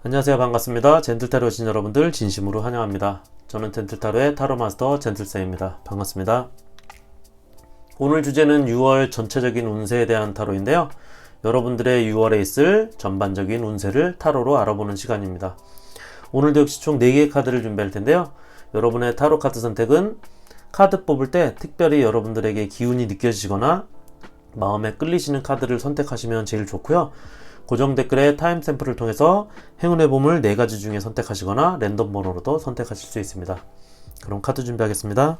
안녕하세요. 반갑습니다. 젠틀타로 오신 여러분들 진심으로 환영합니다. 저는 젠틀타로의 타로마스터 젠틀쌤입니다. 반갑습니다. 오늘 주제는 6월 전체적인 운세에 대한 타로인데요. 여러분들의 6월에 있을 전반적인 운세를 타로로 알아보는 시간입니다. 오늘도 역시 총 4개의 카드를 준비할 텐데요. 여러분의 타로 카드 선택은 카드 뽑을 때 특별히 여러분들에게 기운이 느껴지거나 마음에 끌리시는 카드를 선택하시면 제일 좋고요. 고정 댓글에 타임 샘플을 통해서 행운의 보물 4가지 중에 선택하시거나 랜덤 번호로도 선택하실 수 있습니다. 그럼 카드 준비하겠습니다.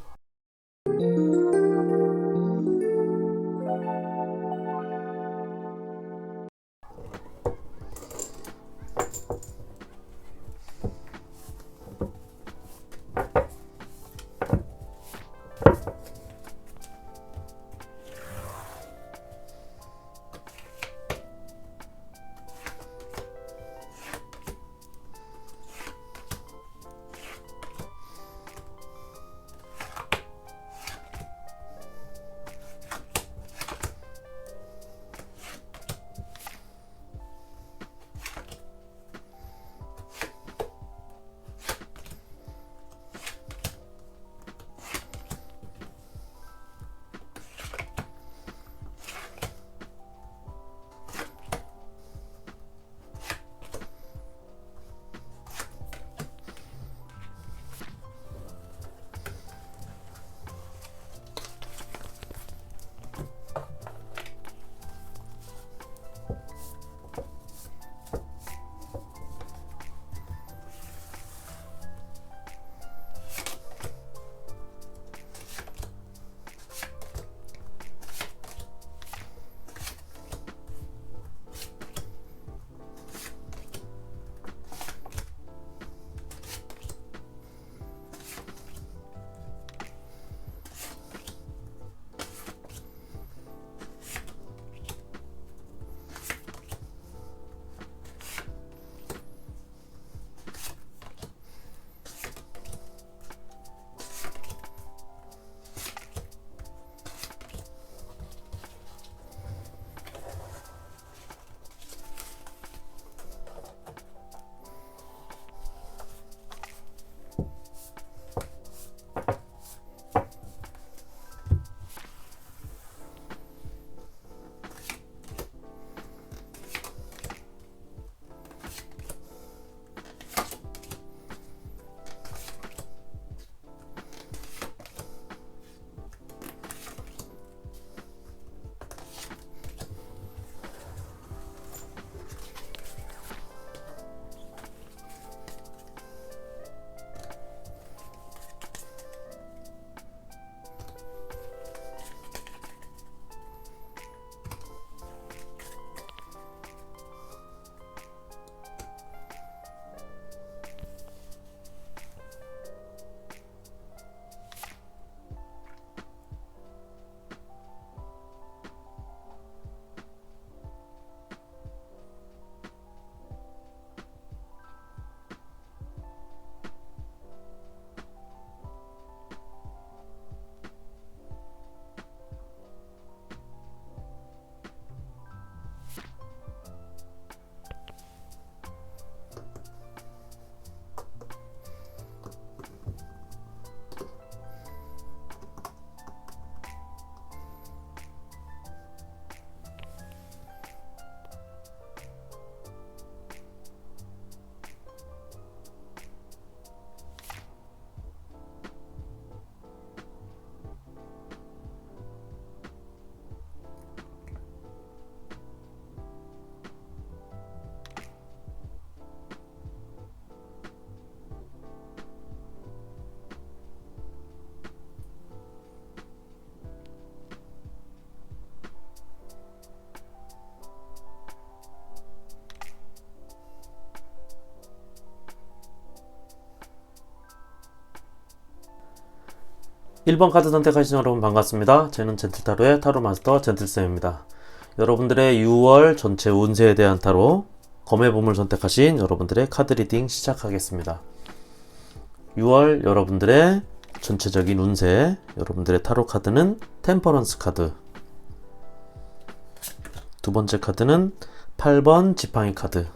(1번) 카드 선택하신 여러분 반갑습니다. 저는 젠틀타로의 타로마스터 젠틀쌤입니다. 여러분들의 6월 전체 운세에 대한 타로 검의 보물 선택하신 여러분들의 카드 리딩 시작하겠습니다. 6월 여러분들의 전체적인 운세, 여러분들의 타로 카드는 템퍼런스 카드, 두 번째 카드는 8번 지팡이 카드,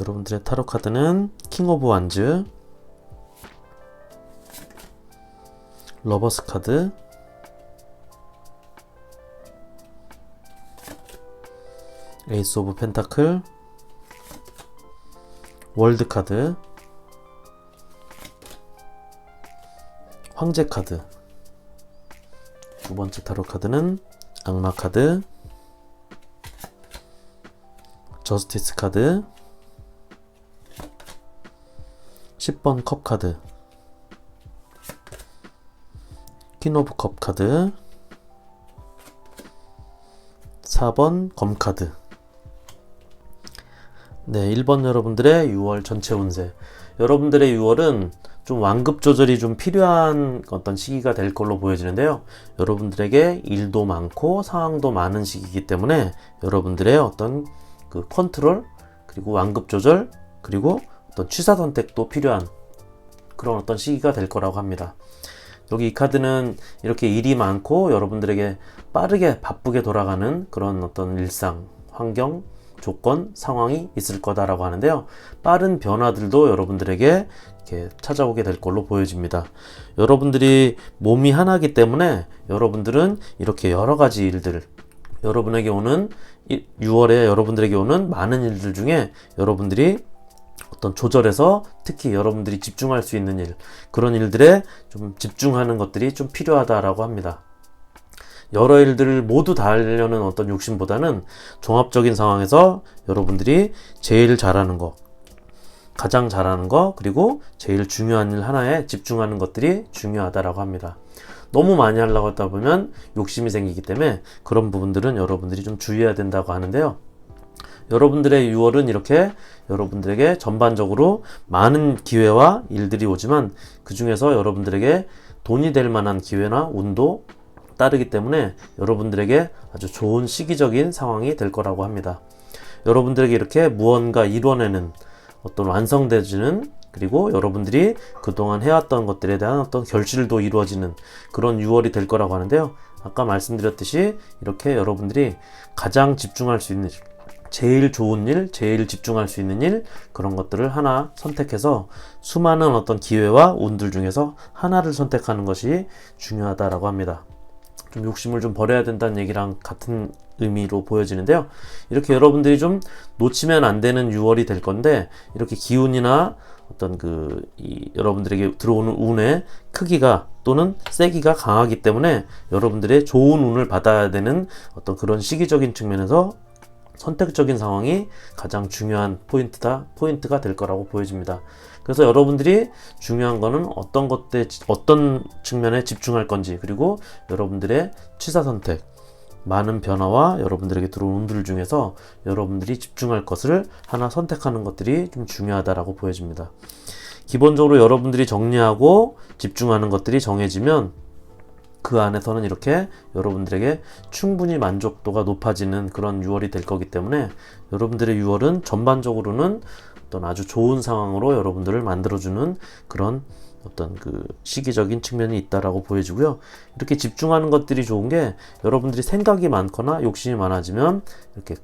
여러분들의 타로 카드는 킹 오브 완즈, 러버스 카드, 에이스 오브 펜타클, 월드 카드, 황제 카드. 두 번째 타로 카드는 악마 카드, 저스티스 카드, 10번 컵 카드, 퀸 오브 컵 카드, 4번 검 카드. 네, 1번 여러분들의 6월 전체 운세. 여러분들의 6월은 좀 완급 조절이 좀 필요한 어떤 시기가 될 걸로 보여지는데요. 여러분들에게 일도 많고 상황도 많은 시기이기 때문에 여러분들의 어떤 그 컨트롤, 그리고 완급 조절, 그리고 어떤 취사 선택도 필요한 그런 어떤 시기가 될 거라고 합니다. 여기 이 카드는 이렇게 일이 많고 여러분들에게 빠르게 바쁘게 돌아가는 그런 어떤 일상, 환경, 조건, 상황이 있을 거다라고 하는데요. 빠른 변화들도 여러분들에게 이렇게 찾아오게 될 걸로 보여집니다. 여러분들이 몸이 하나이기 때문에 여러분들은 이렇게 여러 가지 일들, 여러분에게 오는 6월에 여러분들에게 오는 많은 일들 중에 여러분들이 어떤 조절해서 특히 여러분들이 집중할 수 있는 일, 그런 일들에 좀 집중하는 것들이 좀 필요하다라고 합니다. 여러 일들을 모두 다 하려는 어떤 욕심보다는 종합적인 상황에서 여러분들이 제일 잘하는 거, 가장 잘하는 거, 그리고 제일 중요한 일 하나에 집중하는 것들이 중요하다라고 합니다. 너무 많이 하려고 하다 보면 욕심이 생기기 때문에 그런 부분들은 여러분들이 좀 주의해야 된다고 하는데요. 여러분들의 6월은 이렇게 여러분들에게 전반적으로 많은 기회와 일들이 오지만 그 중에서 여러분들에게 돈이 될 만한 기회나 운도 따르기 때문에 여러분들에게 아주 좋은 시기적인 상황이 될 거라고 합니다. 여러분들에게 이렇게 무언가 이뤄내는 어떤 완성되지는, 그리고 여러분들이 그동안 해왔던 것들에 대한 어떤 결실도 이루어지는 그런 6월이 될 거라고 하는데요. 아까 말씀드렸듯이 이렇게 여러분들이 가장 집중할 수 있는, 제일 좋은 일, 제일 집중할 수 있는 일, 그런 것들을 하나 선택해서 수많은 어떤 기회와 운들 중에서 하나를 선택하는 것이 중요하다라고 합니다. 좀 욕심을 좀 버려야 된다는 얘기랑 같은 의미로 보여지는데요. 이렇게 여러분들이 좀 놓치면 안 되는 6월이 될 건데, 이렇게 기운이나 어떤 여러분들에게 들어오는 운의 크기가 또는 세기가 강하기 때문에 여러분들의 좋은 운을 받아야 되는 어떤 그런 시기적인 측면에서 선택적인 상황이 가장 중요한 포인트가 될 거라고 보여집니다. 그래서 여러분들이 중요한 거는 어떤 측면에 집중할 건지, 그리고 여러분들의 취사 선택, 많은 변화와 여러분들에게 들어온 운들 중에서 여러분들이 집중할 것을 하나 선택하는 것들이 좀 중요하다라고 보여집니다. 기본적으로 여러분들이 정리하고 집중하는 것들이 정해지면 그 안에서는 이렇게 여러분들에게 충분히 만족도가 높아지는 그런 6월이 될 거기 때문에 여러분들의 6월은 전반적으로는 어떤 아주 좋은 상황으로 여러분들을 만들어주는 그런 어떤 시기적인 측면이 있다라고 보여지고요. 이렇게 집중하는 것들이 좋은 게, 여러분들이 생각이 많거나 욕심이 많아지면 이렇게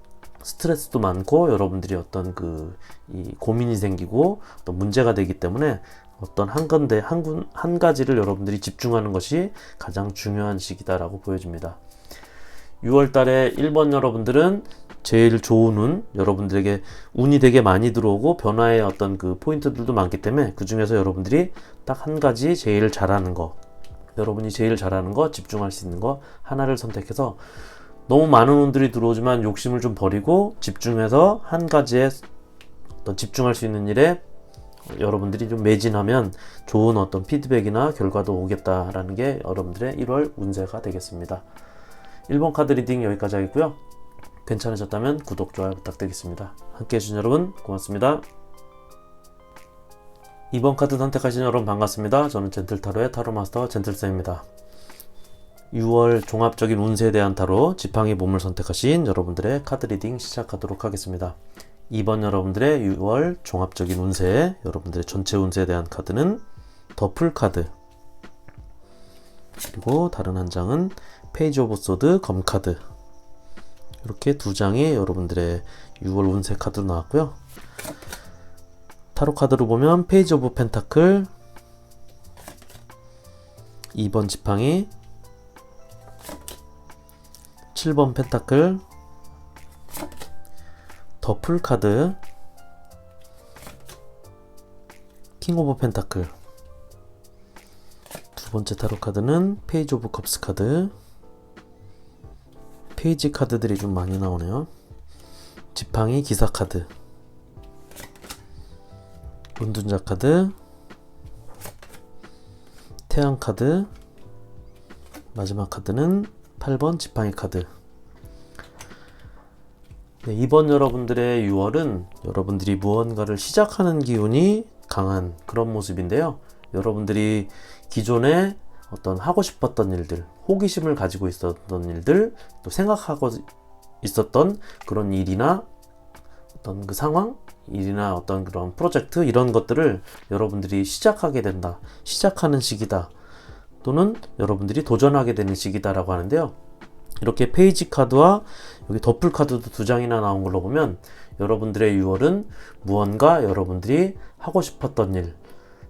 스트레스도 많고 여러분들이 어떤 이 고민이 생기고 또 문제가 되기 때문에 어떤 한 가지를 여러분들이 집중하는 것이 가장 중요한 시기다라고 보여집니다. 6월 달에 1번 여러분들은 제일 좋은 운, 여러분들에게 운이 되게 많이 들어오고 변화의 어떤 포인트들도 많기 때문에 그 중에서 여러분들이 딱 한 가지 제일 잘하는 거, 여러분이 제일 잘하는 거, 집중할 수 있는 거 하나를 선택해서, 너무 많은 운들이 들어오지만 욕심을 좀 버리고 집중해서 한 가지에 어떤 집중할 수 있는 일에 여러분들이 좀 매진하면 좋은 어떤 피드백이나 결과도 오겠다라는 게 여러분들의 1월 운세가 되겠습니다. 1번 카드 리딩 여기까지 하겠고요. 괜찮으셨다면 구독, 좋아요 부탁드리겠습니다. 함께 해주신 여러분 고맙습니다. 2번 카드 선택하신 여러분 반갑습니다. 저는 젠틀타로의 타로마스터 젠틀쌤입니다. 6월 종합적인 운세에 대한 타로 지팡이 봄을 선택하신 여러분들의 카드 리딩 시작하도록 하겠습니다. 2번 여러분들의 6월 종합적인 운세, 여러분들의 전체 운세에 대한 카드는 더풀 카드, 그리고 다른 한 장은 페이지 오브 소드 검 카드, 이렇게 두 장이 여러분들의 6월 운세 카드로 나왔고요. 타로 카드로 보면 페이지 오브 펜타클, 2번 지팡이, 7번 펜타클, 더 풀 카드, 킹 오브 펜타클. 두 번째 타로 카드는 페이지 오브 컵스 카드. 페이지 카드들이 좀 많이 나오네요. 지팡이 기사 카드, 운둔자 카드, 태양 카드, 마지막 카드는 8번 지팡이 카드. 네, 이번 여러분들의 6월은 여러분들이 무언가를 시작하는 기운이 강한 그런 모습인데요. 여러분들이 기존에 어떤 하고 싶었던 일들, 호기심을 가지고 있었던 일들, 또 생각하고 있었던 그런 일이나 어떤 그 상황, 일이나 어떤 그런 프로젝트, 이런 것들을 여러분들이 시작하게 된다, 시작하는 시기다, 또는 여러분들이 도전하게 되는 시기다라고 하는데요. 이렇게 페이지 카드와 여기 더풀 카드도 두 장이나 나온 걸로 보면 여러분들의 6월은 무언가 여러분들이 하고 싶었던 일,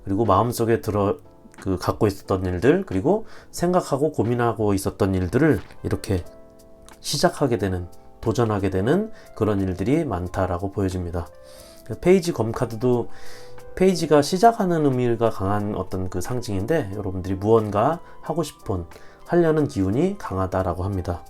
그리고 마음속에 갖고 있었던 일들, 그리고 생각하고 고민하고 있었던 일들을 이렇게 시작하게 되는, 도전하게 되는 그런 일들이 많다라고 보여집니다. 페이지 검 카드도 페이지가 시작하는 의미가 강한 어떤 그 상징인데, 여러분들이 무언가 하고 싶은, 하려는 기운이 강하다라고 합니다.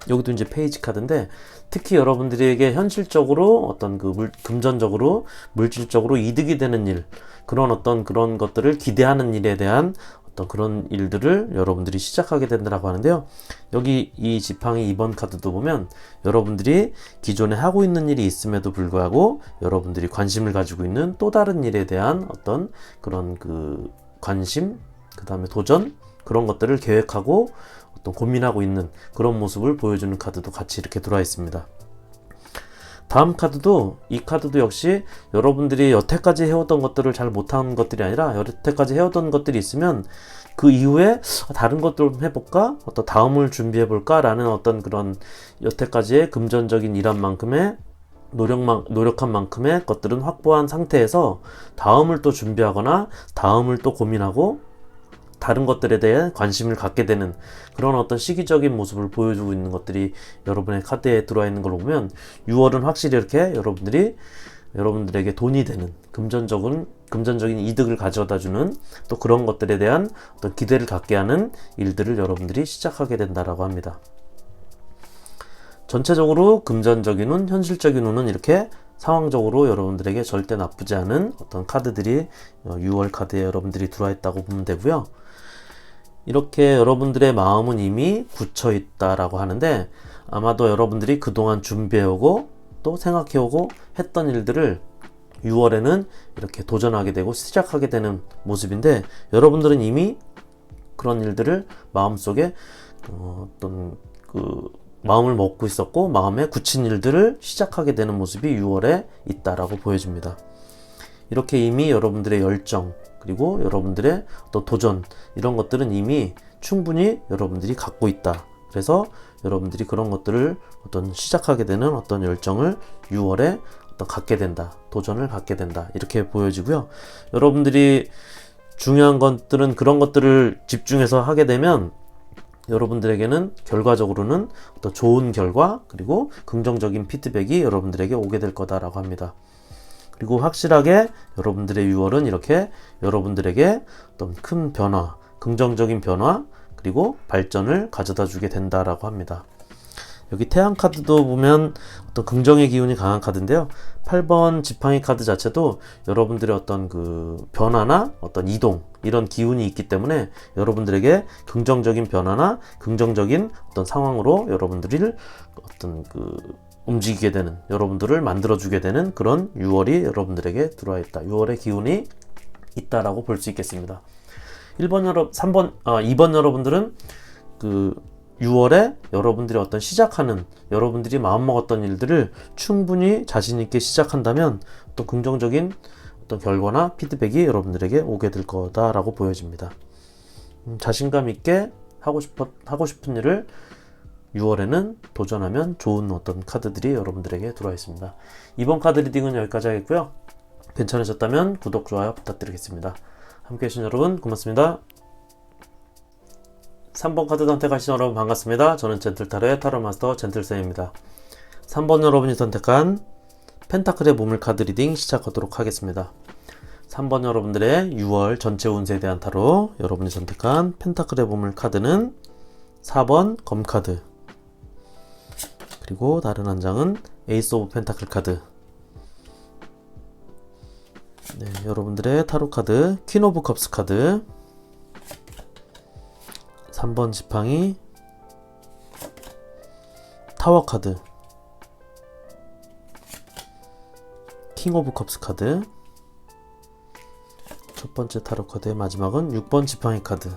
여기도 이제 페이지 카드인데, 특히 여러분들에게 현실적으로 어떤 금전적으로, 물질적으로 이득이 되는 일, 그런 것들을 기대하는 일에 대한 어떤 그런 일들을 여러분들이 시작하게 된다고 하는데요. 여기 이 지팡이 2번 카드도 보면 여러분들이 기존에 하고 있는 일이 있음에도 불구하고 여러분들이 관심을 가지고 있는 또 다른 일에 대한 어떤 그런 관심, 그 다음에 도전, 그런 것들을 계획하고 어떤 고민하고 있는 그런 모습을 보여주는 카드도 같이 이렇게 들어와 있습니다. 다음 카드도, 이 카드도 역시 여러분들이 여태까지 해오던 것들을 잘 못한 것들이 아니라 여태까지 해오던 것들이 있으면 그 이후에 다른 것들 좀 해볼까? 어떤 다음을 준비해볼까? 라는 어떤 그런 여태까지의 금전적인 일한 만큼의 노력한 만큼의 것들은 확보한 상태에서 다음을 또 준비하거나 다음을 또 고민하고 다른 것들에 대해 관심을 갖게 되는 그런 어떤 시기적인 모습을 보여주고 있는 것들이 여러분의 카드에 들어와 있는 걸 보면 6월은 확실히 이렇게 여러분들에게 돈이 되는 금전적인 이득을 가져다 주는 또 그런 것들에 대한 어떤 기대를 갖게 하는 일들을 여러분들이 시작하게 된다라고 합니다. 전체적으로 금전적인 운, 현실적인 운은 이렇게 상황적으로 여러분들에게 절대 나쁘지 않은 어떤 카드들이 6월 카드에 여러분들이 들어와 있다고 보면 되고요. 이렇게 여러분들의 마음은 이미 굳혀 있다라고 하는데, 아마도 여러분들이 그동안 준비해오고 또 생각해오고 했던 일들을 6월에는 이렇게 도전하게 되고 시작하게 되는 모습인데, 여러분들은 이미 그런 일들을 마음속에 어떤 마음을 먹고 있었고 마음에 굳힌 일들을 시작하게 되는 모습이 6월에 있다라고 보여집니다. 이렇게 이미 여러분들의 열정, 그리고 여러분들의 어떤 도전, 이런 것들은 이미 충분히 여러분들이 갖고 있다. 그래서 여러분들이 그런 것들을 어떤 시작하게 되는 어떤 열정을 6월에 어떤 갖게 된다. 도전을 갖게 된다. 이렇게 보여지고요. 여러분들이 중요한 것들은 그런 것들을 집중해서 하게 되면 여러분들에게는 결과적으로는 어떤 좋은 결과, 그리고 긍정적인 피드백이 여러분들에게 오게 될 거다라고 합니다. 그리고 확실하게 여러분들의 6월은 이렇게 여러분들에게 어떤 큰 변화, 긍정적인 변화, 그리고 발전을 가져다 주게 된다라고 합니다. 여기 태양 카드도 보면 어떤 긍정의 기운이 강한 카드인데요. 8번 지팡이 카드 자체도 여러분들의 어떤 변화나 어떤 이동, 이런 기운이 있기 때문에 여러분들에게 긍정적인 변화나 긍정적인 어떤 상황으로 여러분들을 어떤 움직이게 되는, 여러분들을 만들어주게 되는 그런 6월이 여러분들에게 들어와 있다. 6월의 기운이 있다라고 볼 수 있겠습니다. 2번 여러분들은 6월에 여러분들이 어떤 시작하는, 여러분들이 마음먹었던 일들을 충분히 자신있게 시작한다면 또 긍정적인 어떤 결과나 피드백이 여러분들에게 오게 될 거다라고 보여집니다. 자신감 있게 하고 싶은 일을 6월에는 도전하면 좋은 어떤 카드들이 여러분들에게 들어와 있습니다. 이번 카드 리딩은 여기까지 하겠고요. 괜찮으셨다면 구독, 좋아요 부탁드리겠습니다. 함께 해주신 여러분 고맙습니다. 3번 카드 선택하신 여러분 반갑습니다. 저는 젠틀타로의 타로마스터 젠틀쌤입니다. 3번 여러분이 선택한 펜타클의 보물 카드 리딩 시작하도록 하겠습니다. 3번 여러분들의 6월 전체 운세에 대한 타로, 여러분이 선택한 펜타클의 보물 카드는 4번 검 카드, 그리고 다른 한 장은 에이스 오브 펜타클 카드. 네, 여러분들의 타로 카드 퀸 오브 컵스 카드, 3번 지팡이 타워 카드, 킹 오브 컵스 카드, 첫 번째 타로 카드의 마지막은 6번 지팡이 카드,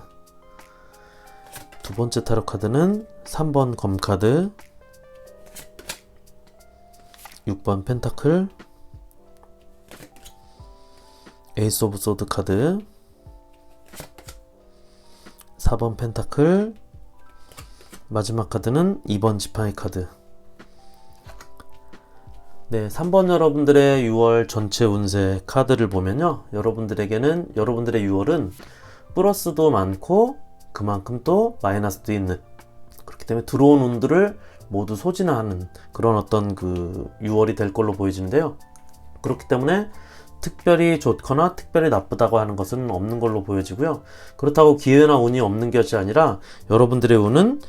두 번째 타로 카드는 3번 검 카드, 6번 펜타클, 에이스 오브 소드 카드, 4번 펜타클, 마지막 카드는 2번 지팡이 카드. 네, 3번 여러분들의 6월 전체 운세 카드를 보면요, 여러분들에게는, 여러분들의 6월은 플러스도 많고 그만큼 또 마이너스도 있는, 그렇기 때문에 들어온 운들을 모두 소진하는 그런 어떤 그 6월이 될 걸로 보여지는데요. 그렇기 때문에 특별히 좋거나 특별히 나쁘다고 하는 것은 없는 걸로 보여지고요. 그렇다고 기회나 운이 없는 것이 아니라 여러분들의 운은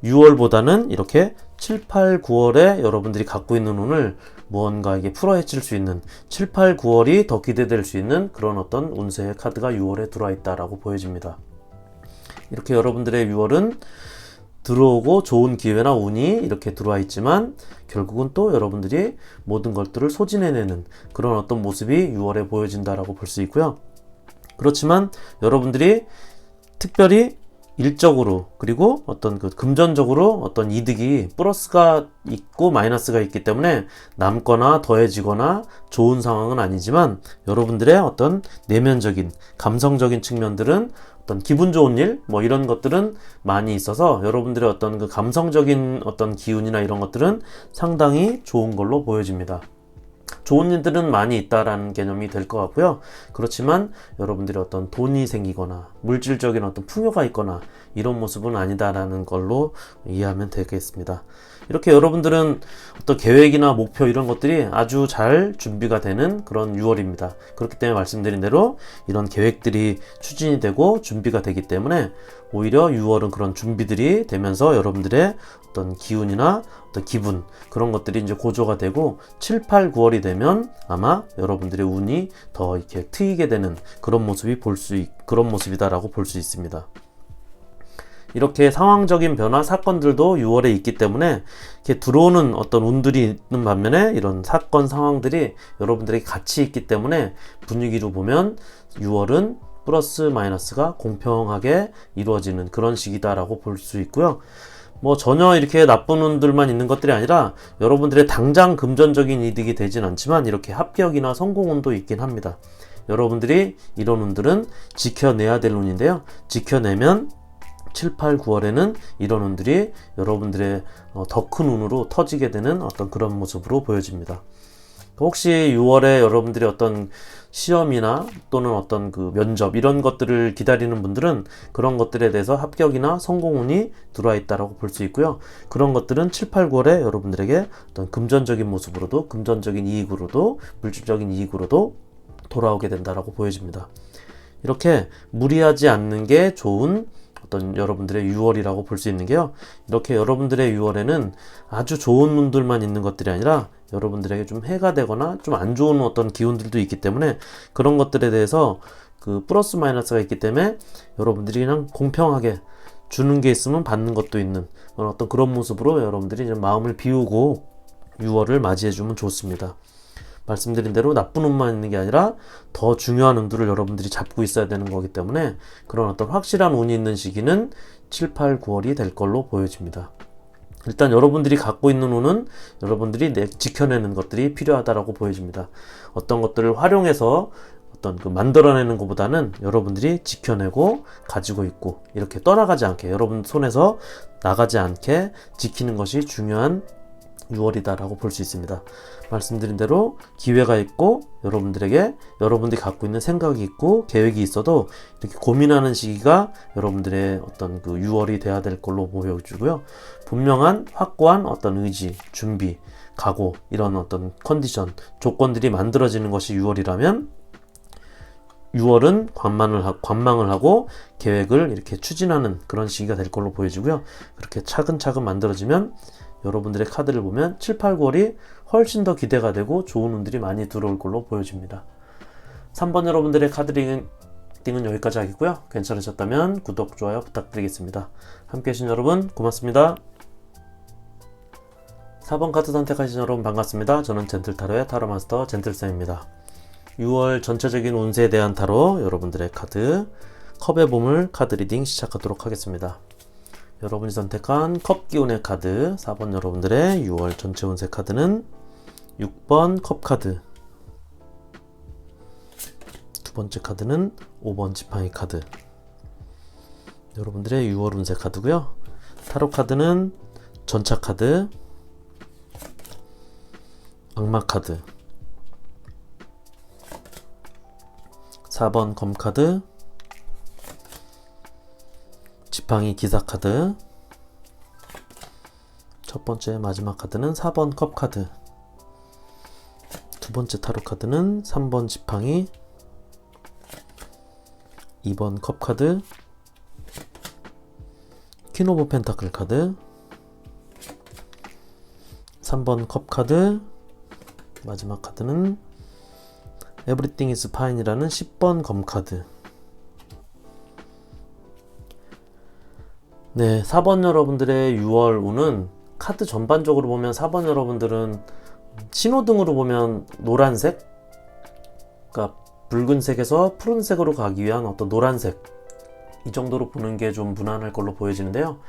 6월보다는 이렇게 7, 8, 9월에 여러분들이 갖고 있는 운을 무언가에게 풀어헤칠 수 있는, 7, 8, 9월이 더 기대될 수 있는 그런 어떤 운세의 카드가 6월에 들어와 있다라고 보여집니다. 이렇게 여러분들의 6월은 들어오고 좋은 기회나 운이 이렇게 들어와 있지만 결국은 또 여러분들이 모든 것들을 소진해내는 그런 어떤 모습이 6월에 보여진다라고 볼 수 있고요. 그렇지만 여러분들이 특별히 일적으로, 그리고 어떤 그 금전적으로 어떤 이득이 플러스가 있고 마이너스가 있기 때문에 남거나 더해지거나 좋은 상황은 아니지만, 여러분들의 어떤 내면적인 감성적인 측면들은 어떤 기분 좋은 일, 뭐 이런 것들은 많이 있어서 여러분들의 어떤 그 감성적인 어떤 기운이나 이런 것들은 상당히 좋은 걸로 보여집니다. 좋은 일들은 많이 있다라는 개념이 될 것 같고요. 그렇지만 여러분들이 어떤 돈이 생기거나 물질적인 어떤 풍요가 있거나 이런 모습은 아니다라는 걸로 이해하면 되겠습니다. 이렇게 여러분들은 어떤 계획이나 목표 이런 것들이 아주 잘 준비가 되는 그런 6월입니다. 그렇기 때문에 말씀드린 대로 이런 계획들이 추진이 되고 준비가 되기 때문에 오히려 6월은 그런 준비들이 되면서 여러분들의 어떤 기운이나 어떤 기분, 그런 것들이 이제 고조가 되고 7, 8, 9월이 되면 아마 여러분들의 운이 더 이렇게 트이게 되는 그런 모습이 그런 모습이다라고 볼 수 있습니다. 이렇게 상황적인 변화, 사건들도 6월에 있기 때문에 이렇게 들어오는 어떤 운들이 있는 반면에 이런 사건, 상황들이 여러분들에게 같이 있기 때문에 분위기로 보면 6월은 플러스 마이너스가 공평하게 이루어지는 그런 시기다라고 볼 수 있고요. 뭐 전혀 이렇게 나쁜 운들만 있는 것들이 아니라 여러분들의 당장 금전적인 이득이 되진 않지만 이렇게 합격이나 성공운도 있긴 합니다. 여러분들이 이런 운들은 지켜내야 될 운인데요. 지켜내면 7, 8, 9월에는 이런 운들이 여러분들의 더 큰 운으로 터지게 되는 어떤 그런 모습으로 보여집니다. 혹시 6월에 여러분들이 어떤 시험이나 또는 어떤 그 면접 이런 것들을 기다리는 분들은 그런 것들에 대해서 합격이나 성공운이 들어와 있다라고 볼 수 있고요. 그런 것들은 7, 8, 9월에 여러분들에게 어떤 금전적인 모습으로도, 금전적인 이익으로도, 물질적인 이익으로도 돌아오게 된다라고 보여집니다. 이렇게 무리하지 않는 게 좋은 어떤 여러분들의 6월이라고 볼 수 있는 게요. 이렇게 여러분들의 6월에는 아주 좋은 운들만 있는 것들이 아니라 여러분들에게 좀 해가 되거나 좀 안 좋은 어떤 기운들도 있기 때문에 그런 것들에 대해서 그 플러스 마이너스가 있기 때문에 여러분들이 그냥 공평하게 주는 게 있으면 받는 것도 있는 어떤 그런 모습으로 여러분들이 이제 마음을 비우고 6월을 맞이해주면 좋습니다. 말씀드린 대로 나쁜 운만 있는 게 아니라 더 중요한 운들을 여러분들이 잡고 있어야 되는 거기 때문에 그런 어떤 확실한 운이 있는 시기는 7, 8, 9월이 될 걸로 보여집니다. 일단 여러분들이 갖고 있는 운은 여러분들이 지켜내는 것들이 필요하다라고 보여집니다. 어떤 것들을 활용해서 어떤 그 만들어내는 것보다는 여러분들이 지켜내고 가지고 있고 이렇게 떠나가지 않게, 여러분 손에서 나가지 않게 지키는 것이 중요한 6월이다라고 볼 수 있습니다. 말씀드린 대로 기회가 있고 여러분들에게 여러분들이 갖고 있는 생각이 있고 계획이 있어도 이렇게 고민하는 시기가 여러분들의 어떤 그 6월이 돼야 될 걸로 보여지고요. 분명한 확고한 어떤 의지, 준비, 각오 이런 어떤 컨디션, 조건들이 만들어지는 것이 6월이라면 6월은 관망을 하고 계획을 이렇게 추진하는 그런 시기가 될 걸로 보여지고요. 그렇게 차근차근 만들어지면 여러분들의 카드를 보면 7, 8, 9월이 훨씬 더 기대가 되고 좋은 운들이 많이 들어올 걸로 보여집니다. 3번 여러분들의 카드 리딩은 여기까지 하겠고요. 괜찮으셨다면 구독, 좋아요 부탁드리겠습니다. 함께 해주신 여러분 고맙습니다. 4번 카드 선택하신 여러분 반갑습니다. 저는 젠틀타로의 타로마스터 젠틀쌤입니다. 6월 전체적인 운세에 대한 타로 여러분들의 카드 컵의 보물 카드 리딩 시작하도록 하겠습니다. 여러분이 선택한 컵 기운의 카드 4번 여러분들의 6월 전체 운세 카드는 6번 컵 카드, 두 번째 카드는 5번 지팡이 카드, 여러분들의 6월 운세 카드고요. 타로 카드는 전차 카드, 악마 카드, 4번 검 카드, 지팡이 기사 카드, 첫 번째 마지막 카드는 4번 컵 카드, 두 번째 타로 카드는 3번 지팡이, 2번 컵 카드, 퀸 오브 펜타클 카드, 3번 컵 카드, 마지막 카드는 에브리띵 이즈 파인이라는 10번 검 카드. 네, 4번 여러분들의 6월 운은 카드 전반적으로 보면 4번 여러분들은 신호등으로 보면 노란색, 그러니까 붉은색에서 푸른색으로 가기 위한 어떤 노란색, 이 정도로 보는 게 좀 무난할 걸로 보여지는데요.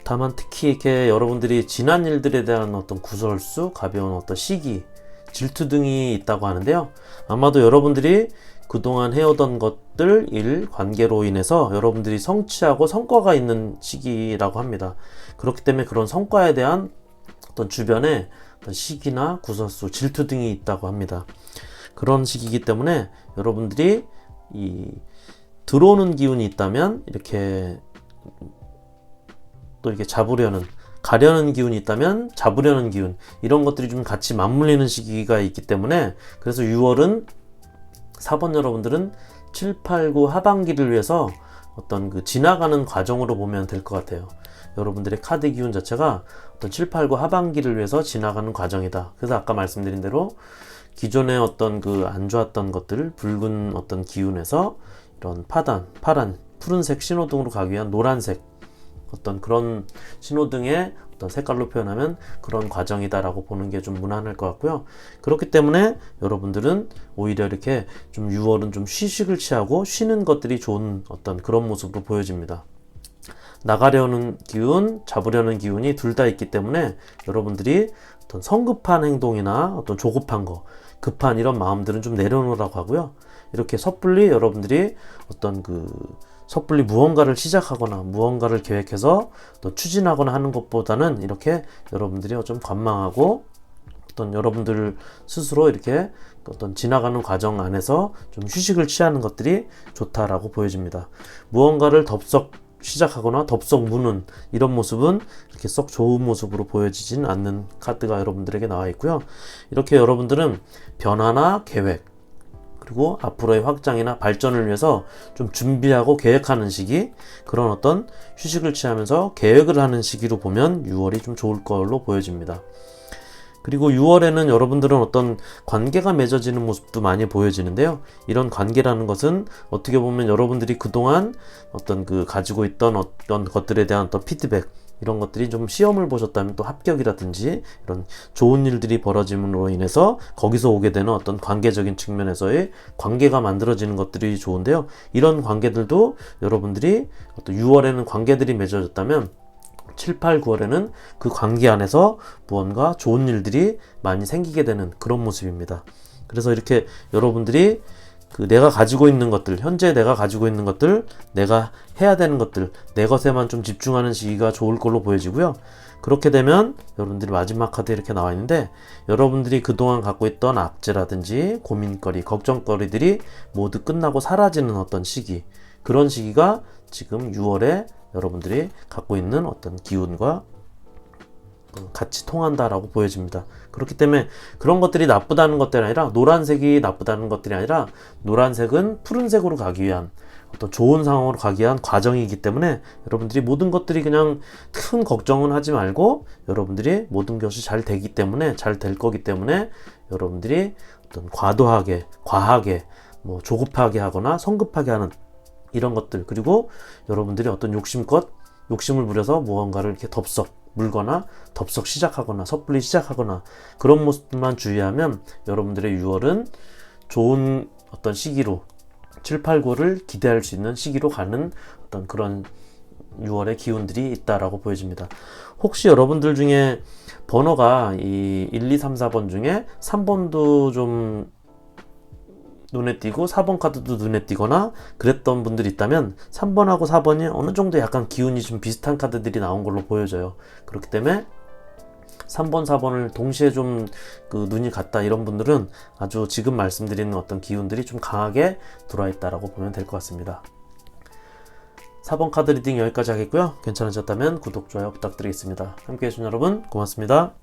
다만 특히 이렇게 여러분들이 지난 일들에 대한 어떤 구설수, 가벼운 어떤 시기, 질투 등이 있다고 하는데요. 아마도 여러분들이 그동안 해오던 것들, 일, 관계로 인해서 여러분들이 성취하고 성과가 있는 시기라고 합니다. 그렇기 때문에 그런 성과에 대한 어떤 주변에 어떤 시기나 구설수, 질투 등이 있다고 합니다. 그런 시기이기 때문에 여러분들이 들어오는 기운이 있다면 이렇게 또 이렇게 가려는 기운이 있다면 잡으려는 기운, 이런 것들이 좀 같이 맞물리는 시기가 있기 때문에 그래서 6월은 4번 여러분들은 7, 8, 9 하반기를 위해서 어떤 그 지나가는 과정으로 보면 될 것 같아요. 여러분들의 카드 기운 자체가 어떤 7, 8, 9 하반기를 위해서 지나가는 과정이다. 그래서 아까 말씀드린 대로 기존의 어떤 그 안 좋았던 것들, 붉은 어떤 기운에서 이런 파란, 푸른색 신호등으로 가기 위한 노란색, 어떤 그런 신호등의 어떤 색깔로 표현하면 그런 과정이다라고 보는 게 좀 무난할 것 같고요. 그렇기 때문에 여러분들은 오히려 이렇게 좀 6월은 좀 휴식을 취하고 쉬는 것들이 좋은 어떤 그런 모습으로 보여집니다. 나가려는 기운, 잡으려는 기운이 둘 다 있기 때문에 여러분들이 어떤 성급한 행동이나 어떤 조급한 거, 급한 이런 마음들은 좀 내려놓으라고 하고요. 이렇게 섣불리 여러분들이 어떤 섣불리 무언가를 시작하거나 무언가를 계획해서 또 추진하거나 하는 것보다는 이렇게 여러분들이 좀 관망하고 어떤 여러분들 스스로 이렇게 어떤 지나가는 과정 안에서 좀 휴식을 취하는 것들이 좋다라고 보여집니다. 무언가를 덥석 시작하거나 덥석 무는 이런 모습은 이렇게 썩 좋은 모습으로 보여지진 않는 카드가 여러분들에게 나와 있고요. 이렇게 여러분들은 변화나 계획, 그리고 앞으로의 확장이나 발전을 위해서 좀 준비하고 계획하는 시기, 그런 어떤 휴식을 취하면서 계획을 하는 시기로 보면 6월이 좀 좋을 걸로 보여집니다. 그리고 6월에는 여러분들은 어떤 관계가 맺어지는 모습도 많이 보여지는데요. 이런 관계라는 것은 어떻게 보면 여러분들이 그동안 어떤 가지고 있던 어떤 것들에 대한 어떤 피드백, 이런 것들이 좀 시험을 보셨다면 또 합격이라든지 이런 좋은 일들이 벌어짐으로 인해서 거기서 오게 되는 어떤 관계적인 측면에서의 관계가 만들어지는 것들이 좋은데요. 이런 관계들도 여러분들이 어떤 6월에는 관계들이 맺어졌다면 7, 8, 9월에는 그 관계 안에서 무언가 좋은 일들이 많이 생기게 되는 그런 모습입니다. 그래서 이렇게 여러분들이 내가 가지고 있는 것들, 현재 내가 가지고 있는 것들, 내가 해야 되는 것들, 내 것에만 좀 집중하는 시기가 좋을 걸로 보여지고요. 그렇게 되면 여러분들이 마지막 카드 이렇게 나와 있는데, 여러분들이 그동안 갖고 있던 악재라든지 고민거리, 걱정거리들이 모두 끝나고 사라지는 어떤 시기, 그런 시기가 지금 6월에 여러분들이 갖고 있는 어떤 기운과 같이 통한다라고 보여집니다. 그렇기 때문에 그런 것들이 나쁘다는 것들이 아니라, 노란색이 나쁘다는 것들이 아니라, 노란색은 푸른색으로 가기 위한 어떤 좋은 상황으로 가기 위한 과정이기 때문에, 여러분들이 모든 것들이 그냥 큰 걱정은 하지 말고, 여러분들이 모든 것이 잘 되기 때문에, 잘 될 거기 때문에, 여러분들이 어떤 과도하게, 과하게, 조급하게 하거나 성급하게 하는 이런 것들, 그리고 여러분들이 어떤 욕심을 부려서 무언가를 이렇게 물거나 덥석 시작하거나 섣불리 시작하거나 그런 모습만 주의하면, 여러분들의 6월은 좋은 어떤 시기로, 7, 8, 9를 기대할 수 있는 시기로 가는 어떤 그런 6월의 기운들이 있다라고 보여집니다. 혹시 여러분들 중에 번호가 이 1, 2, 3, 4번 중에 3번도 좀 눈에 띄고 4번 카드도 눈에 띄거나 그랬던 분들이 있다면, 3번하고 4번이 어느 정도 약간 기운이 좀 비슷한 카드들이 나온 걸로 보여져요. 그렇기 때문에 3번, 4번을 동시에 좀 눈이 갔다 이런 분들은 아주 지금 말씀드리는 어떤 기운들이 좀 강하게 들어와 있다라고 보면 될 것 같습니다. 4번 카드 리딩 여기까지 하겠고요. 괜찮으셨다면 구독, 좋아요 부탁드리겠습니다. 함께 해주신 여러분 고맙습니다.